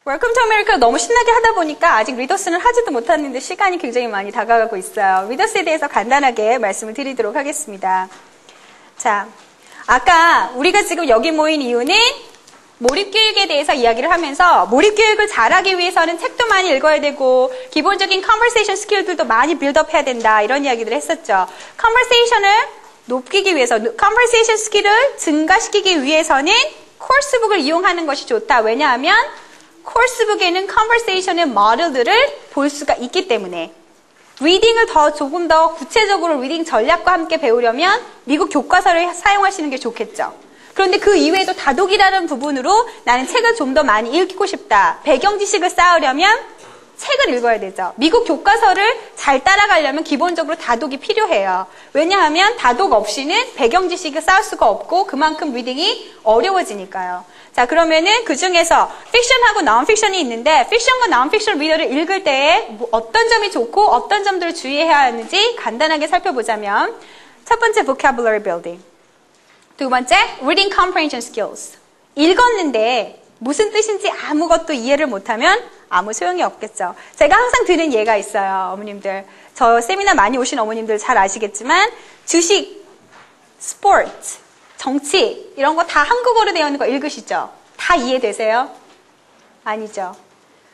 Welcome to America 너무 신나게 하다 보니까 아직 리더스는 하지도 못했는데 시간이 굉장히 많이 다가가고 있어요. 리더스에 대해서 간단하게 말씀을 드리도록 하겠습니다. 자, 아까 우리가 지금 여기 모인 이유는 몰입교육에 대해서 이야기를 하면서 몰입교육을 잘하기 위해서는 책도 많이 읽어야 되고 기본적인 conversation 스킬들도 많이 빌드업 해야 된다 이런 이야기들을 했었죠. conversation을 높이기 위해서, conversation 스킬을 증가시키기 위해서는 코र्스북을 이용하는 것이 좋다. 왜냐하면 코र्스북에는 conversation의 모델들을 볼 수가 있기 때문에 리딩을 조금 더 구체적으로 리딩 전략과 함께 배우려면 미국 교과서를 사용하시는 게 좋겠죠. 그런데 그 이외에도 다독이라는 부분으로 나는 책을 좀 더 많이 읽고 싶다. 배경 지식을 쌓으려면 책을 읽어야 되죠. 미국 교과서를 잘 따라가려면 기본적으로 다독이 필요해요. 왜냐하면 다독 없이는 배경 지식을 쌓을 수가 없고 그만큼 리딩이 어려워지니까요. 자, 그러면은 그 중에서 픽션하고 non-fiction이 있는데 픽션과 non-fiction 리더를 읽을 때에 어떤 점이 좋고 어떤 점들을 주의해야 하는지 간단하게 살펴보자면 첫 번째 vocabulary building. 두 번째, reading comprehension skills. 읽었는데 무슨 뜻인지 아무것도 이해를 못하면 아무 소용이 없겠죠. 제가 항상 드는 예가 있어요, 어머님들. 저 세미나 많이 오신 어머님들 잘 아시겠지만 주식, 스포츠, 정치 이런 거 다 한국어로 되어 있는 거 읽으시죠? 다 이해되세요? 아니죠.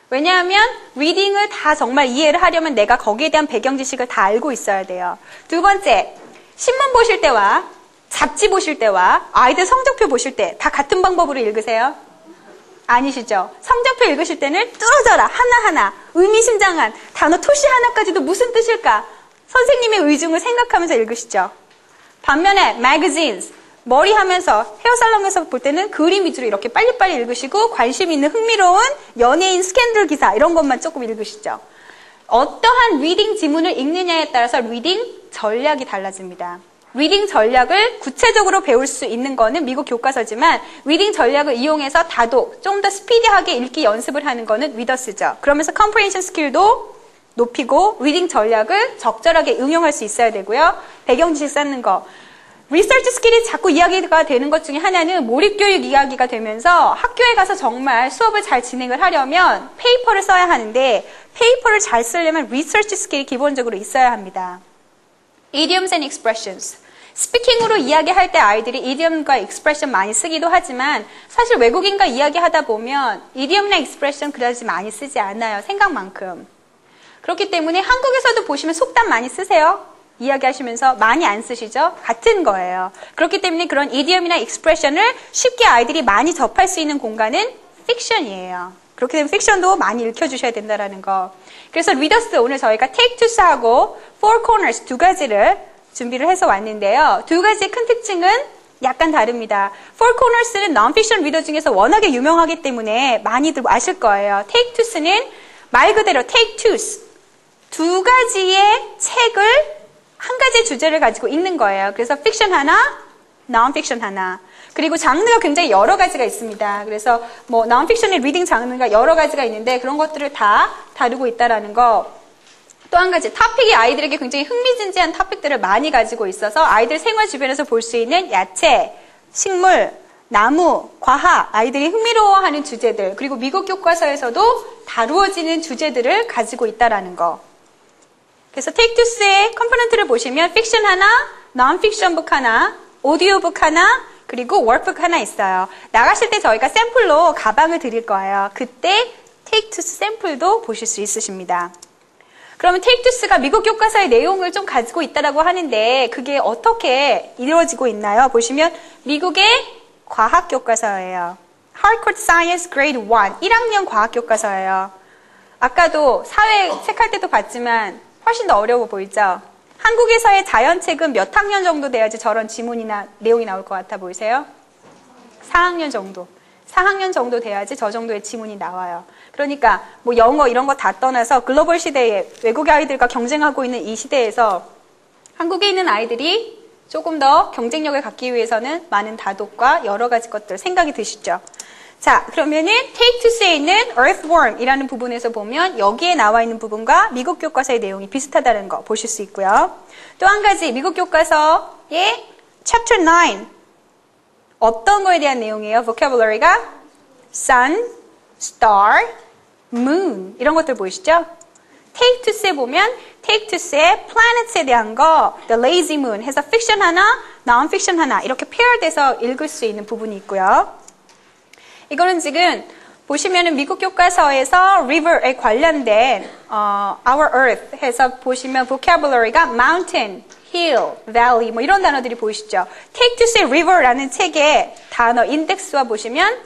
왜냐하면 리딩을 다 정말 이해를 하려면 내가 거기에 대한 배경 지식을 다 알고 있어야 돼요. 두 번째, 신문 보실 때와 잡지 보실 때와 아이들 성적표 보실 때 다 같은 방법으로 읽으세요? 아니시죠? 성적표 읽으실 때는 뚫어져라 하나하나 의미심장한 단어 토시 하나까지도 무슨 뜻일까? 선생님의 의중을 생각하면서 읽으시죠. 반면에 magazines, 머리 하면서 헤어살롱에서 볼 때는 그림 위주로 이렇게 빨리빨리 읽으시고 관심 있는 흥미로운 연예인 스캔들 기사 이런 것만 조금 읽으시죠. 어떠한 리딩 지문을 읽느냐에 따라서 리딩 전략이 달라집니다. 리딩 전략을 구체적으로 배울 수 있는 거는 미국 교과서지만 리딩 전략을 이용해서 다독, 좀 더 스피디하게 읽기 연습을 하는 거는 리더스죠. 그러면서 comprehension 스킬도 높이고 리딩 전략을 적절하게 응용할 수 있어야 되고요. 배경 지식 쌓는 거. 리서치 스킬이 자꾸 이야기가 되는 것 중에 하나는 몰입교육 이야기가 되면서 학교에 가서 정말 수업을 잘 진행을 하려면 페이퍼를 써야 하는데 페이퍼를 잘 쓰려면 리서치 스킬이 기본적으로 있어야 합니다. idioms and expressions. 스피킹으로 이야기할 때 아이들이 idiom과 expression 많이 쓰기도 하지만 사실 외국인과 이야기하다 보면 idiom이나 expression 그다지 많이 쓰지 않아요. 생각만큼. 그렇기 때문에 한국에서도 보시면 속담 많이 쓰세요. 이야기하시면서 많이 안 쓰시죠? 같은 거예요. 그렇기 때문에 그런 idiom이나 expression을 쉽게 아이들이 많이 접할 수 있는 공간은 fiction이에요. 그렇게 되면 fiction도 많이 읽혀주셔야 된다는 거. 그래서 리더스 오늘 저희가 take two하고 four corners 두 가지를 준비를 해서 왔는데요. 두 가지의 큰 특징은 약간 다릅니다. four corners는 non-fiction 리더 중에서 워낙에 유명하기 때문에 많이들 아실 거예요. take two는 말 그대로 take twos. 두 가지의 책을 한 가지 주제를 가지고 읽는 거예요. 그래서 fiction 하나, non-fiction 하나. 그리고 장르가 굉장히 여러 가지가 있습니다. 그래서 뭐 non-fiction의 리딩 장르가 여러 가지가 있는데 그런 것들을 다 다루고 있다라는 거. 또 한 가지, 토픽이 아이들에게 굉장히 흥미진진한 토픽들을 많이 가지고 있어서 아이들 생활 주변에서 볼 수 있는 야채, 식물, 나무, 과학, 아이들이 흥미로워하는 주제들, 그리고 미국 교과서에서도 다루어지는 주제들을 가지고 있다라는 거. 그래서 Take Two의 컴포넌트를 보시면 픽션 하나, non-fiction 북 하나, 오디오북 하나, 그리고 워크북 하나 있어요. 나가실 때 저희가 샘플로 가방을 드릴 거예요. 그때 Take Two 샘플도 보실 수 있으십니다. 그러면 Take Two가 미국 교과서의 내용을 좀 가지고 있다라고 하는데 그게 어떻게 이루어지고 있나요? 보시면 미국의 과학 교과서예요. Harvard Science Grade 1, 1학년 과학 교과서예요. 아까도 사회 책 할 때도 봤지만 훨씬 더 어려워 보이죠? 한국에서의 자연책은 몇 학년 정도 돼야지 저런 지문이나 내용이 나올 것 같아 보이세요? 4학년 정도. 4학년 정도 돼야지 저 정도의 지문이 나와요. 그러니까 뭐 영어 이런 거 다 떠나서 글로벌 시대에 외국의 아이들과 경쟁하고 있는 이 시대에서 한국에 있는 아이들이 조금 더 경쟁력을 갖기 위해서는 많은 다독과 여러 가지 것들 생각이 드시죠? 자, 그러면은 Take Two에 있는 Earthworm이라는 부분에서 보면 여기에 나와 있는 부분과 미국 교과서의 내용이 비슷하다는 거 보실 수 있고요. 또 한 가지 미국 교과서의 Chapter 9 어떤 거에 대한 내용이에요? vocabulary가 sun, star, moon 이런 것들 보이시죠? take to see 보면 take to see planets에 대한 거 the lazy moon 해서 fiction 하나, non-fiction 하나 이렇게 페어돼서 읽을 수 있는 부분이 있고요. 이거는 지금 보시면은 미국 교과서에서 river에 관련된 our earth 해서 보시면 vocabulary가 mountain, hill, valley 뭐 이런 단어들이 보이시죠? take to see river라는 책의 단어 인덱스와 보시면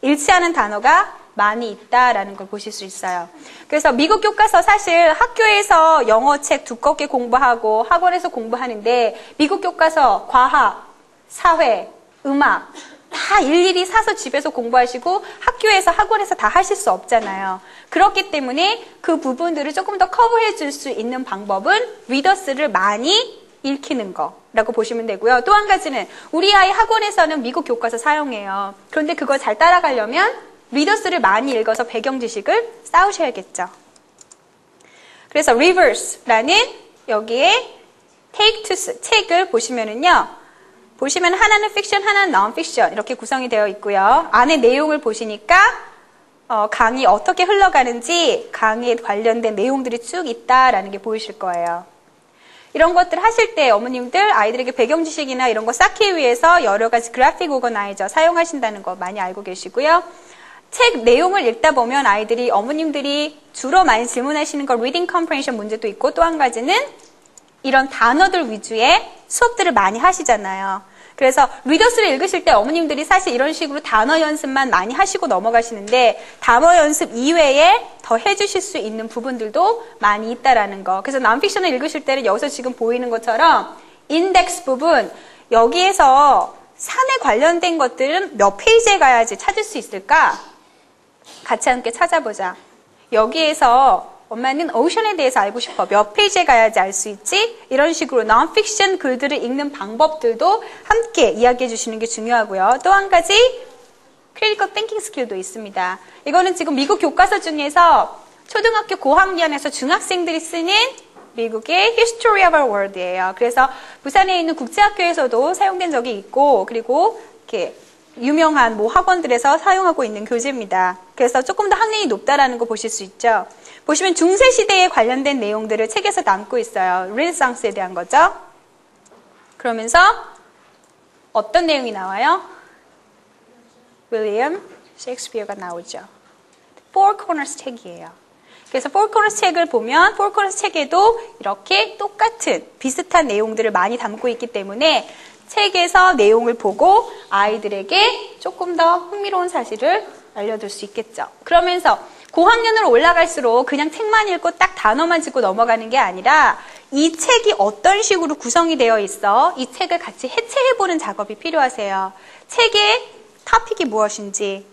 일치하는 단어가 많이 있다라는 걸 보실 수 있어요. 그래서 미국 교과서 사실 학교에서 영어책 두껍게 공부하고 학원에서 공부하는데 미국 교과서 과학, 사회, 음악 다 일일이 사서 집에서 공부하시고 학교에서 학원에서 다 하실 수 없잖아요. 그렇기 때문에 그 부분들을 조금 더 커버해 줄 수 있는 방법은 리더스를 많이 읽히는 거라고 보시면 되고요. 또 한 가지는 우리 아이 학원에서는 미국 교과서 사용해요. 그런데 그거 잘 따라가려면 리더스를 많이 읽어서 배경 지식을 쌓으셔야겠죠. 그래서 Rivers라는 여기에 Take to 책을 보시면은요. 보시면 하나는 픽션, 하나는 non-fiction 이렇게 구성이 되어 있고요. 안에 내용을 보시니까 강의 어떻게 흘러가는지 강의에 관련된 내용들이 쭉 있다라는 게 보이실 거예요. 이런 것들 하실 때 어머님들 아이들에게 배경 지식이나 이런 거 쌓기 위해서 여러 가지 그래픽 오거나이저 사용하신다는 거 많이 알고 계시고요. 책 내용을 읽다 보면 아이들이 어머님들이 주로 많이 질문하시는 거 reading comprehension 문제도 있고 또 한 가지는 이런 단어들 위주의 수업들을 많이 하시잖아요. 그래서 리더스를 읽으실 때 어머님들이 사실 이런 식으로 단어 연습만 많이 하시고 넘어가시는데 단어 연습 이외에 더 해주실 수 있는 부분들도 많이 있다라는 거. 그래서 non-fiction을 읽으실 때는 여기서 지금 보이는 것처럼 인덱스 부분 여기에서 산에 관련된 것들은 몇 페이지에 가야지 찾을 수 있을까? 같이 함께 찾아보자. 여기에서 엄마는 오션에 대해서 알고 싶어. 몇 페이지에 가야지 알 수 있지? 이런 식으로 non-fiction 글들을 읽는 방법들도 함께 이야기해 주시는 게 중요하고요. 또 한 가지 critical thinking skill도 있습니다. 이거는 지금 미국 교과서 중에서 초등학교 고학년에서 중학생들이 쓰는 미국의 History of our World이에요. 그래서 부산에 있는 국제학교에서도 사용된 적이 있고 그리고 이렇게 유명한 뭐 학원들에서 사용하고 있는 교재입니다. 그래서 조금 더 학년이 높다라는 거 보실 수 있죠. 보시면 중세시대에 관련된 내용들을 책에서 담고 있어요. 르네상스에 대한 거죠. 그러면서 어떤 내용이 나와요? 윌리엄 셰익스피어가 나오죠. Four Corners 책이에요. 그래서 Four Corners 책을 보면 Four Corners 책에도 이렇게 똑같은 비슷한 내용들을 많이 담고 있기 때문에 책에서 내용을 보고 아이들에게 조금 더 흥미로운 사실을 알려줄 수 있겠죠. 그러면서 고학년으로 올라갈수록 그냥 책만 읽고 딱 단어만 짚고 넘어가는 게 아니라 이 책이 어떤 식으로 구성이 되어 있어 이 책을 같이 해체해보는 작업이 필요하세요. 책의 토픽이 무엇인지,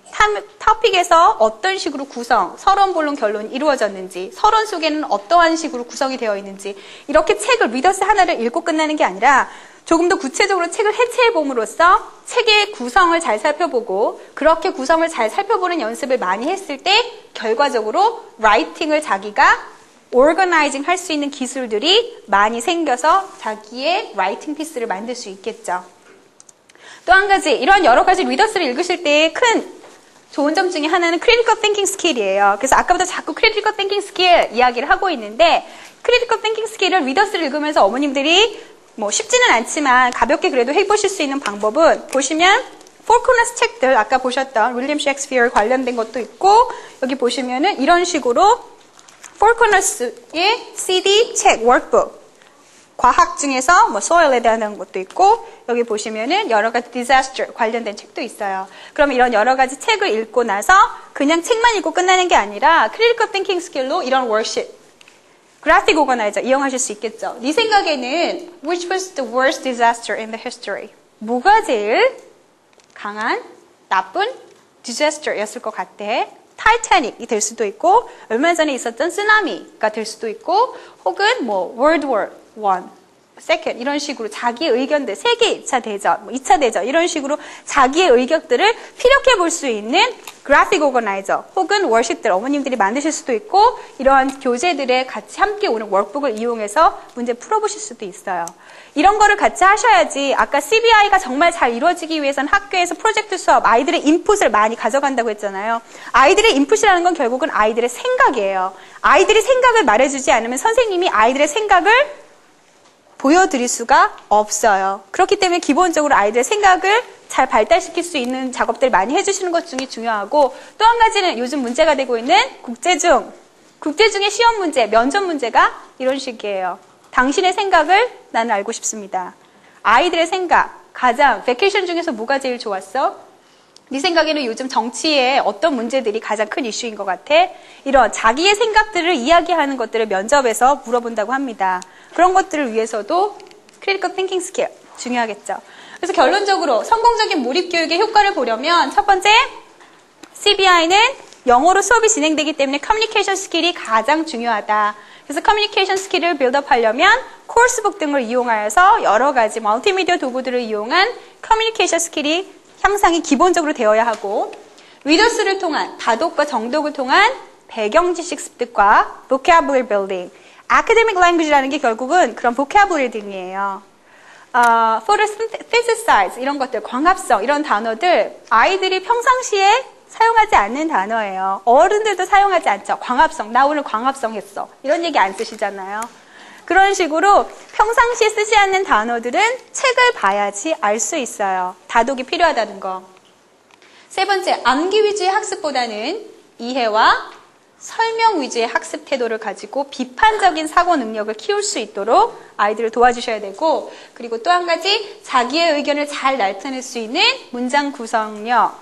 토픽에서 어떤 식으로 구성, 서론, 본론, 결론이 이루어졌는지, 서론 속에는 어떠한 식으로 구성이 되어 있는지 이렇게 책을 리더스 하나를 읽고 끝나는 게 아니라 조금 더 구체적으로 책을 해체해봄으로써 책의 구성을 잘 살펴보고 그렇게 구성을 잘 살펴보는 연습을 많이 했을 때 결과적으로 라이팅을 자기가 오거나이징 할 수 있는 기술들이 많이 생겨서 자기의 라이팅 피스를 만들 수 있겠죠. 또 한 가지 이런 여러 가지 리더스를 읽으실 때 큰 좋은 점 중에 하나는 크리티컬 띵킹 스킬이에요. 그래서 아까부터 자꾸 크리티컬 띵킹 스킬 이야기를 하고 있는데 크리티컬 띵킹 스킬을 리더스를 읽으면서 어머님들이 뭐 쉽지는 않지만 가볍게 그래도 해보실 수 있는 방법은 보시면 Four Corners 책들 아까 보셨던 윌리엄 셰익스피어 관련된 것도 있고 여기 보시면은 이런 식으로 Four Corners의 CD 책 워크북 과학 중에서 뭐 soil에 대한 것도 있고 여기 보시면은 여러 가지 disaster 관련된 책도 있어요. 그럼 이런 여러 가지 책을 읽고 나서 그냥 책만 읽고 끝나는 게 아니라 critical thinking skill로 이런 worksheet 그래픽 오거나이저 이용하실 수 있겠죠. 네 생각에는 which was the worst disaster in the history? 뭐가 제일 강한 나쁜 disaster였을 것 같아? 타이타닉이 될 수도 있고 얼마 전에 있었던 쓰나미가 될 수도 있고 혹은 뭐 World War I second 이런 식으로 자기의 의견들, 세계 2차 대전, 2차 대전 이런 식으로 자기의 의견들을 피력해 볼 수 있는 graphic organizer 혹은 워크십들 어머님들이 만드실 수도 있고 이러한 교재들에 같이 함께 오는 워크북을 이용해서 문제 풀어보실 수도 있어요. 이런 거를 같이 하셔야지 아까 CBI가 정말 잘 이루어지기 위해서는 학교에서 프로젝트 수업, 아이들의 인풋을 많이 가져간다고 했잖아요. 아이들의 인풋이라는 건 결국은 아이들의 생각이에요. 아이들이 생각을 말해주지 않으면 선생님이 아이들의 생각을 보여드릴 수가 없어요. 그렇기 때문에 기본적으로 아이들의 생각을 잘 발달시킬 수 있는 작업들을 많이 해주시는 것 중에 중요하고 또 한 가지는 요즘 문제가 되고 있는 국제중의 시험 문제, 면접 문제가 이런 식이에요. 당신의 생각을 나는 알고 싶습니다. 아이들의 생각, 가장 베케이션 중에서 뭐가 제일 좋았어? 네 생각에는 요즘 정치에 어떤 문제들이 가장 큰 이슈인 것 같아? 이런 자기의 생각들을 이야기하는 것들을 면접에서 물어본다고 합니다. 그런 것들을 위해서도 크리티컬 띵킹 스킬 중요하겠죠. 그래서 결론적으로 성공적인 몰입교육의 효과를 보려면 첫 번째, CBI는 영어로 수업이 진행되기 때문에 커뮤니케이션 스킬이 가장 중요하다. 그래서 커뮤니케이션 스킬을 빌드업하려면 코र्스북 등을 이용하여서 여러 가지 멀티미디어 도구들을 이용한 커뮤니케이션 스킬이 향상이 기본적으로 되어야 하고 리더스를 통한 다독과 정독을 통한 배경 지식 습득과 vocabulary building, academic language라는 게 결국은 그런 vocabulary 등이에요. photosynthesize 이런 것들, 광합성 이런 단어들 아이들이 평상시에 사용하지 않는 단어예요. 어른들도 사용하지 않죠. 광합성, 나 오늘 광합성 했어. 이런 얘기 안 쓰시잖아요. 그런 식으로 평상시에 쓰지 않는 단어들은 책을 봐야지 알 수 있어요. 다독이 필요하다는 거. 세 번째, 암기 위주의 학습보다는 이해와 설명 위주의 학습 태도를 가지고 비판적인 사고 능력을 키울 수 있도록 아이들을 도와주셔야 되고 그리고 또 한 가지 자기의 의견을 잘 나타낼 수 있는 문장 구성력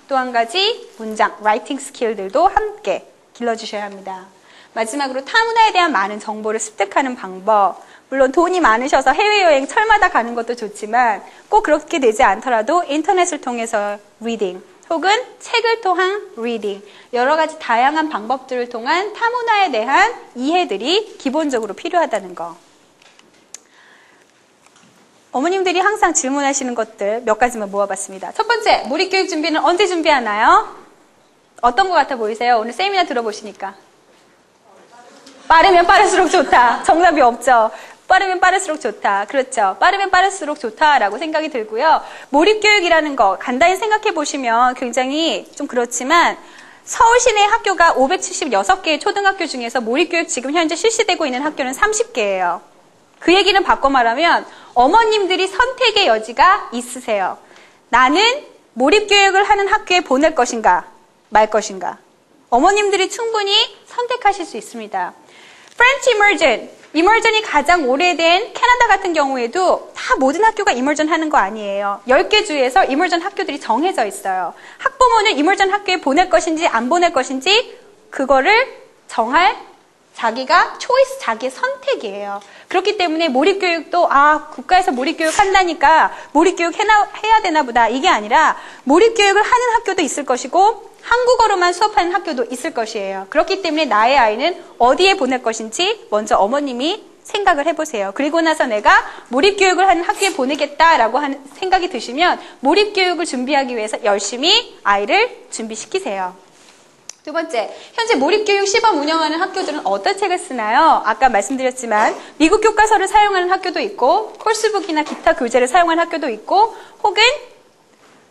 또 한 가지 문장, 라이팅 스킬들도 함께 길러주셔야 합니다. 마지막으로 타문화에 대한 많은 정보를 습득하는 방법. 물론 돈이 많으셔서 해외여행 철마다 가는 것도 좋지만 꼭 그렇게 되지 않더라도 인터넷을 통해서 리딩 혹은 책을 통한 리딩 여러 가지 다양한 방법들을 통한 타문화에 대한 이해들이 기본적으로 필요하다는 거. 어머님들이 항상 질문하시는 것들 몇 가지만 모아봤습니다. 첫 번째, 몰입교육 준비는 언제 준비하나요? 어떤 것 같아 보이세요? 오늘 세미나 들어보시니까. 빠르면 빠를수록 좋다. 정답이 없죠. 빠르면 빠를수록 좋다. 그렇죠. 빠르면 빠를수록 좋다라고 생각이 들고요. 몰입교육이라는 거 간단히 생각해 보시면 굉장히 좀 그렇지만 서울 시내 학교가 576개의 초등학교 중에서 몰입교육 지금 현재 실시되고 있는 학교는 30개예요. 그 얘기는 바꿔 말하면 어머님들이 선택의 여지가 있으세요. 나는 몰입교육을 하는 학교에 보낼 것인가 말 것인가. 어머님들이 충분히 선택하실 수 있습니다. French Immersion이 가장 오래된 캐나다 같은 경우에도 다 모든 학교가 Immersion 하는 거 아니에요. 10개 주에서 Immersion 학교들이 정해져 있어요. 학부모는 Immersion 학교에 보낼 것인지 안 보낼 것인지 그거를 정할 자기가 초이스, 자기의 선택이에요. 그렇기 때문에 몰입교육도 국가에서 몰입교육 한다니까 몰입교육 해야 되나 보다 이게 아니라 몰입교육을 하는 학교도 있을 것이고 한국어로만 수업하는 학교도 있을 것이에요. 그렇기 때문에 나의 아이는 어디에 보낼 것인지 먼저 어머님이 생각을 해보세요. 그리고 나서 내가 몰입교육을 하는 학교에 보내겠다라고 하는 생각이 드시면 몰입교육을 준비하기 위해서 열심히 아이를 준비시키세요. 두 번째, 현재 몰입교육 시범 운영하는 학교들은 어떤 책을 쓰나요? 아까 말씀드렸지만 미국 교과서를 사용하는 학교도 있고 코र्스북이나 기타 교재를 사용하는 학교도 있고 혹은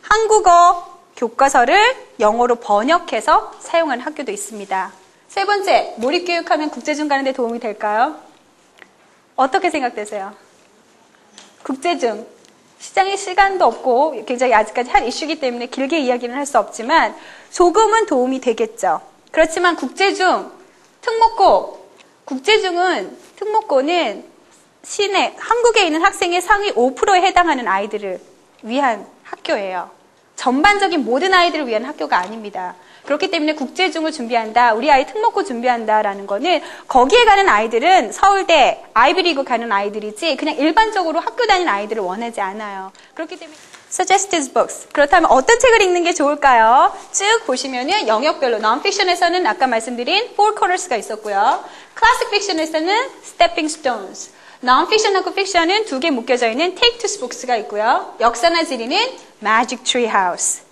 한국어 교과서를 영어로 번역해서 사용하는 학교도 있습니다. 세 번째, 몰입교육하면 국제중 가는 데 도움이 될까요? 어떻게 생각되세요? 국제중. 시장에 시간도 없고 굉장히 아직까지 한 이슈이기 때문에 길게 이야기는 할 수 없지만 조금은 도움이 되겠죠. 그렇지만 국제중, 특목고는 시내, 한국에 있는 학생의 상위 5%에 해당하는 아이들을 위한 학교예요. 전반적인 모든 아이들을 위한 학교가 아닙니다. 그렇기 때문에 국제중을 준비한다, 우리 아이 특목고 준비한다라는 거는 거기에 가는 아이들은 서울대, 아이비리그 가는 아이들이지 그냥 일반적으로 학교 다니는 아이들을 원하지 않아요. 그렇기 때문에 suggested books. 그렇다면 어떤 책을 읽는 게 좋을까요? 쭉 보시면은 영역별로 non-fiction에서는 아까 말씀드린 four corners가 있었고요. classic fiction에서는 stepping stones. Non-fiction하고 fiction은 두 개 묶여져 있는 Take Two Books가 있고요. 역사나 지리는 Magic Tree House.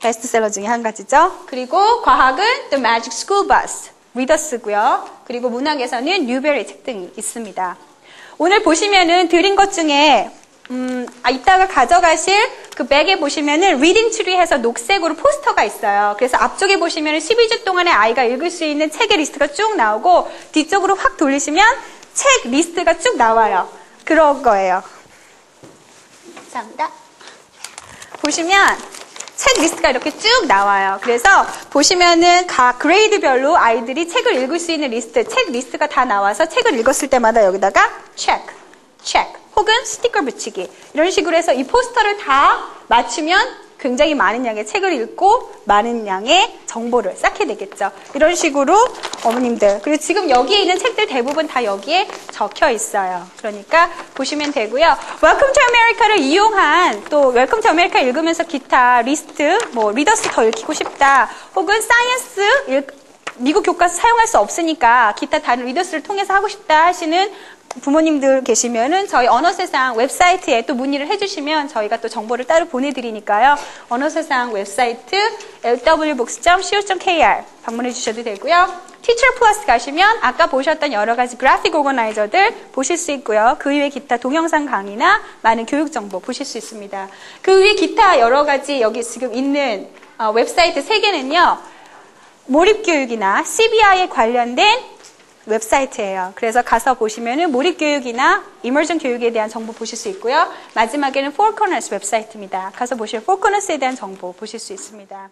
베스트셀러 중에 한 가지죠. 그리고 과학은 The Magic School Bus. 리더스고요. 그리고 문학에서는 뉴베리 책 등이 있습니다. 오늘 보시면은 드린 것 중에 이따가 가져가실 그 백에 보시면은 리딩 트리 해서 녹색으로 포스터가 있어요. 그래서 앞쪽에 보시면은 12주 동안에 아이가 읽을 수 있는 책의 리스트가 쭉 나오고 뒤쪽으로 확 돌리시면 책 리스트가 쭉 나와요. 그런 거예요. 감사합니다. 보시면 책 리스트가 이렇게 쭉 나와요. 그래서 보시면은 각 그레이드별로 아이들이 책을 읽을 수 있는 리스트, 책 리스트가 다 나와서 책을 읽었을 때마다 여기다가 체크, 체크, 혹은 스티커 붙이기 이런 식으로 해서 이 포스터를 다 맞추면 굉장히 많은 양의 책을 읽고 많은 양의 정보를 쌓게 되겠죠. 이런 식으로 어머님들, 그리고 지금 여기에 있는 책들 대부분 다 여기에 적혀 있어요. 그러니까 보시면 되고요. Welcome to America를 이용한 또 Welcome to America 읽으면서 기타 리스트, 뭐 리더스 더 읽히고 싶다, 혹은 사이언스 미국 교과서 사용할 수 없으니까 기타 다른 리더스를 통해서 하고 싶다 하시는 부모님들 계시면은 저희 언어세상 웹사이트에 또 문의를 해주시면 저희가 또 정보를 따로 보내드리니까요. 언어세상 웹사이트 lwbooks.co.kr 방문해 주셔도 되고요. Teacher Plus 가시면 아까 보셨던 여러 가지 그래픽 오거나이저들 보실 수 있고요. 그 이외 기타 동영상 강의나 많은 교육 정보 보실 수 있습니다. 그 위에 기타 여러 가지 여기 지금 있는 웹사이트 3개는요. 몰입교육이나 CBI에 관련된 웹사이트예요. 그래서 가서 보시면은 몰입교육이나 이머전 교육에 대한 정보 보실 수 있고요. 마지막에는 Four Corners 웹사이트입니다. 가서 보시면 Four Corners에 대한 정보 보실 수 있습니다.